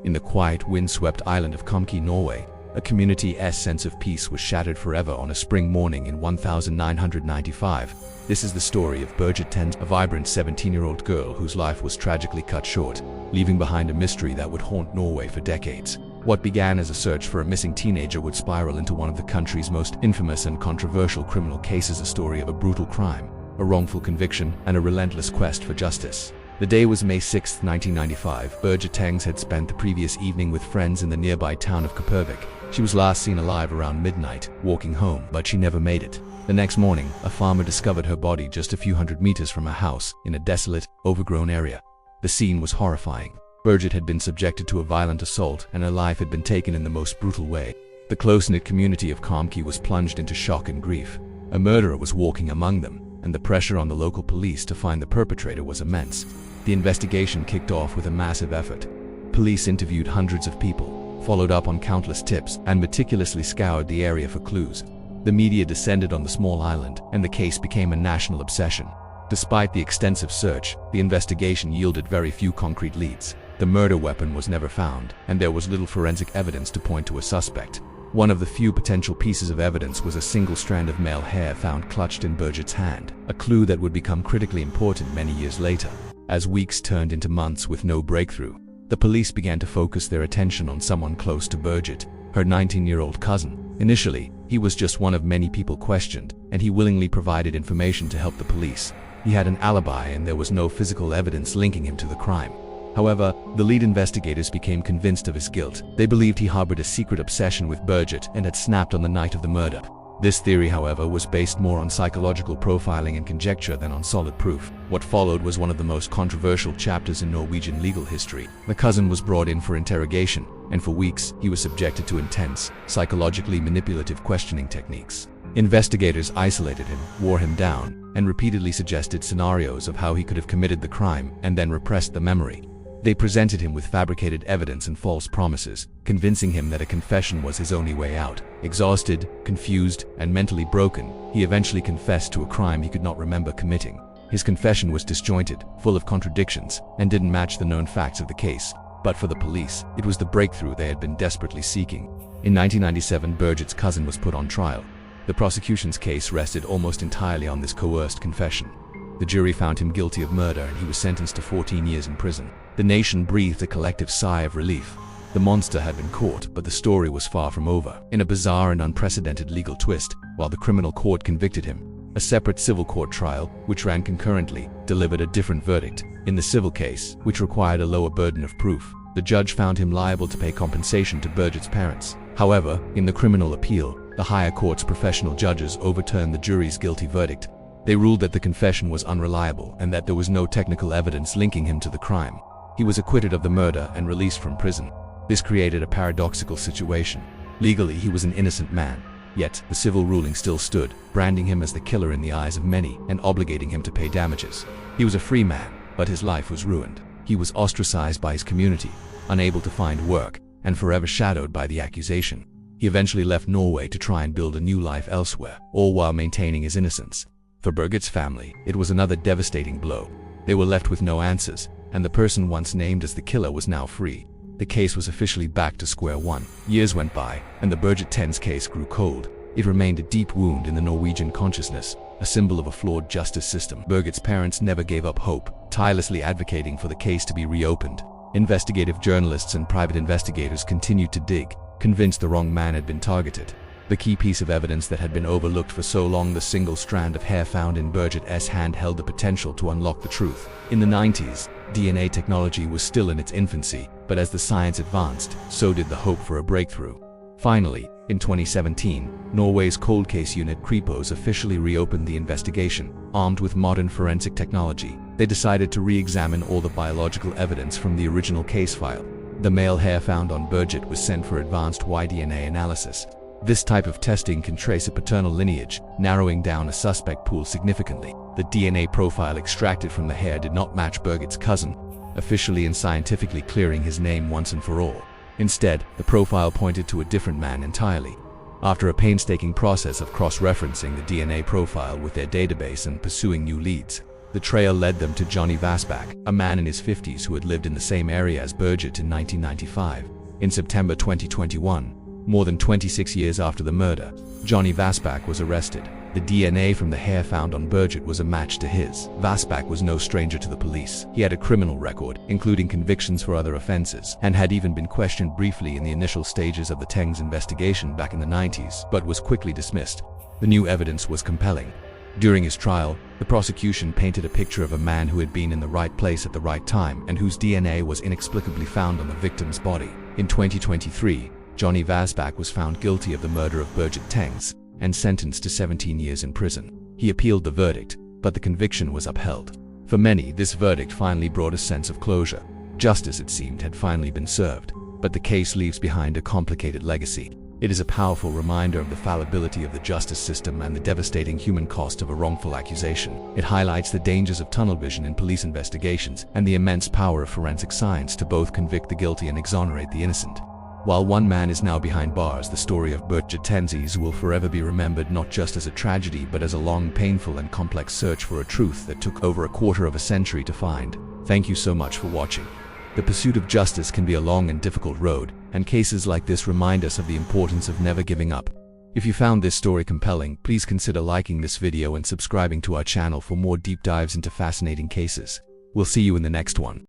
In the quiet, windswept island of Komki, Norway, a community's sense of peace was shattered forever on a spring morning in 1995. This is the story of Birgitte Tengs, a vibrant 17-year-old girl whose life was tragically cut short, leaving behind a mystery that would haunt Norway for decades. What began as a search for a missing teenager would spiral into one of the country's most infamous and controversial criminal cases, a story of a brutal crime, a wrongful conviction, and a relentless quest for justice. The day was May 6, 1995. Birgitte Tengs had spent the previous evening with friends in the nearby town of Kopervik. She was last seen alive around midnight, walking home, but she never made it. The next morning, a farmer discovered her body just a few hundred meters from her house in a desolate, overgrown area. The scene was horrifying. Birgitte had been subjected to a violent assault, and her life had been taken in the most brutal way. The close-knit community of Komki was plunged into shock and grief. A murderer was walking among them, and the pressure on the local police to find the perpetrator was immense. The investigation kicked off with a massive effort. Police interviewed hundreds of people, followed up on countless tips, and meticulously scoured the area for clues. The media descended on the small island, and the case became a national obsession. Despite the extensive search, the investigation yielded very few concrete leads. The murder weapon was never found, and there was little forensic evidence to point to a suspect. One of the few potential pieces of evidence was a single strand of male hair found clutched in Birgitte's hand, a clue that would become critically important many years later. As weeks turned into months with no breakthrough, the police began to focus their attention on someone close to Birgitte, her 19-year-old cousin. Initially, he was just one of many people questioned, and he willingly provided information to help the police. He had an alibi, and there was no physical evidence linking him to the crime. However, the lead investigators became convinced of his guilt. They believed he harbored a secret obsession with Birgitte and had snapped on the night of the murder. This theory, however, was based more on psychological profiling and conjecture than on solid proof. What followed was one of the most controversial chapters in Norwegian legal history. The cousin was brought in for interrogation, and for weeks he was subjected to intense, psychologically manipulative questioning techniques. Investigators isolated him, wore him down, and repeatedly suggested scenarios of how he could have committed the crime and then repressed the memory. They presented him with fabricated evidence and false promises, convincing him that a confession was his only way out. Exhausted, confused, and mentally broken, he eventually confessed to a crime he could not remember committing. His confession was disjointed, full of contradictions, and didn't match the known facts of the case. But for the police, it was the breakthrough they had been desperately seeking. In 1997, Birgitte's cousin was put on trial. The prosecution's case rested almost entirely on this coerced confession. The jury found him guilty of murder, and he was sentenced to 14 years in prison. The nation breathed a collective sigh of relief. The monster had been caught, but the story was far from over. In a bizarre and unprecedented legal twist, while the criminal court convicted him, a separate civil court trial, which ran concurrently, delivered a different verdict. In the civil case, which required a lower burden of proof, the judge found him liable to pay compensation to Birgitte's parents. However, in the criminal appeal, the higher court's professional judges overturned the jury's guilty verdict. They ruled that the confession was unreliable and that there was no technical evidence linking him to the crime. He was acquitted of the murder and released from prison. This created a paradoxical situation. Legally, he was an innocent man, yet the civil ruling still stood, branding him as the killer in the eyes of many and obligating him to pay damages. He was a free man, but his life was ruined. He was ostracized by his community, unable to find work, and forever shadowed by the accusation. He eventually left Norway to try and build a new life elsewhere, all while maintaining his innocence. For Birgitte's family, it was another devastating blow. They were left with no answers, and the person once named as the killer was now free. The case was officially back to square one. Years went by, and the Birgitte Tengs case grew cold. It remained a deep wound in the Norwegian consciousness, a symbol of a flawed justice system. Birgitte's parents never gave up hope, tirelessly advocating for the case to be reopened. Investigative journalists and private investigators continued to dig, convinced the wrong man had been targeted. The key piece of evidence that had been overlooked for so long, the single strand of hair found in Birgitte's hand, held the potential to unlock the truth. In the 90s, DNA technology was still in its infancy, but as the science advanced, so did the hope for a breakthrough. Finally, in 2017, Norway's cold case unit Kripos officially reopened the investigation. Armed with modern forensic technology, they decided to re-examine all the biological evidence from the original case file. The male hair found on Birgitte was sent for advanced Y-DNA analysis. This type of testing can trace a paternal lineage, narrowing down a suspect pool significantly. The DNA profile extracted from the hair did not match Birgitte's cousin, officially and scientifically clearing his name once and for all. Instead, the profile pointed to a different man entirely. After a painstaking process of cross-referencing the DNA profile with their database and pursuing new leads, The trail led them to Johnny Vasbak, a man in his 50s who had lived in the same area as Birgitte in 1995. In September 2021, more than 26 years after the murder, Johnny Vasbak was arrested. The DNA from the hair found on Birgitte was a match to his. Vasbak was no stranger to the police. He had a criminal record, including convictions for other offenses, and had even been questioned briefly in the initial stages of the Tengs investigation back in the 90s, but was quickly dismissed. The new evidence was compelling. During his trial, the prosecution painted a picture of a man who had been in the right place at the right time and whose DNA was inexplicably found on the victim's body. In 2023, Johnny Vasbak was found guilty of the murder of Birgitte Tengs and sentenced to 17 years in prison. He appealed the verdict, but the conviction was upheld. For many, this verdict finally brought a sense of closure. Justice, it seemed, had finally been served, but the case leaves behind a complicated legacy. It is a powerful reminder of the fallibility of the justice system and the devastating human cost of a wrongful accusation. It highlights the dangers of tunnel vision in police investigations and the immense power of forensic science to both convict the guilty and exonerate the innocent. While one man is now behind bars, the story of Birgitte Tengs will forever be remembered not just as a tragedy but as a long, painful and complex search for a truth that took over a quarter of a century to find. Thank you so much for watching. The pursuit of justice can be a long and difficult road, and cases like this remind us of the importance of never giving up. If you found this story compelling, please consider liking this video and subscribing to our channel for more deep dives into fascinating cases. We'll see you in the next one.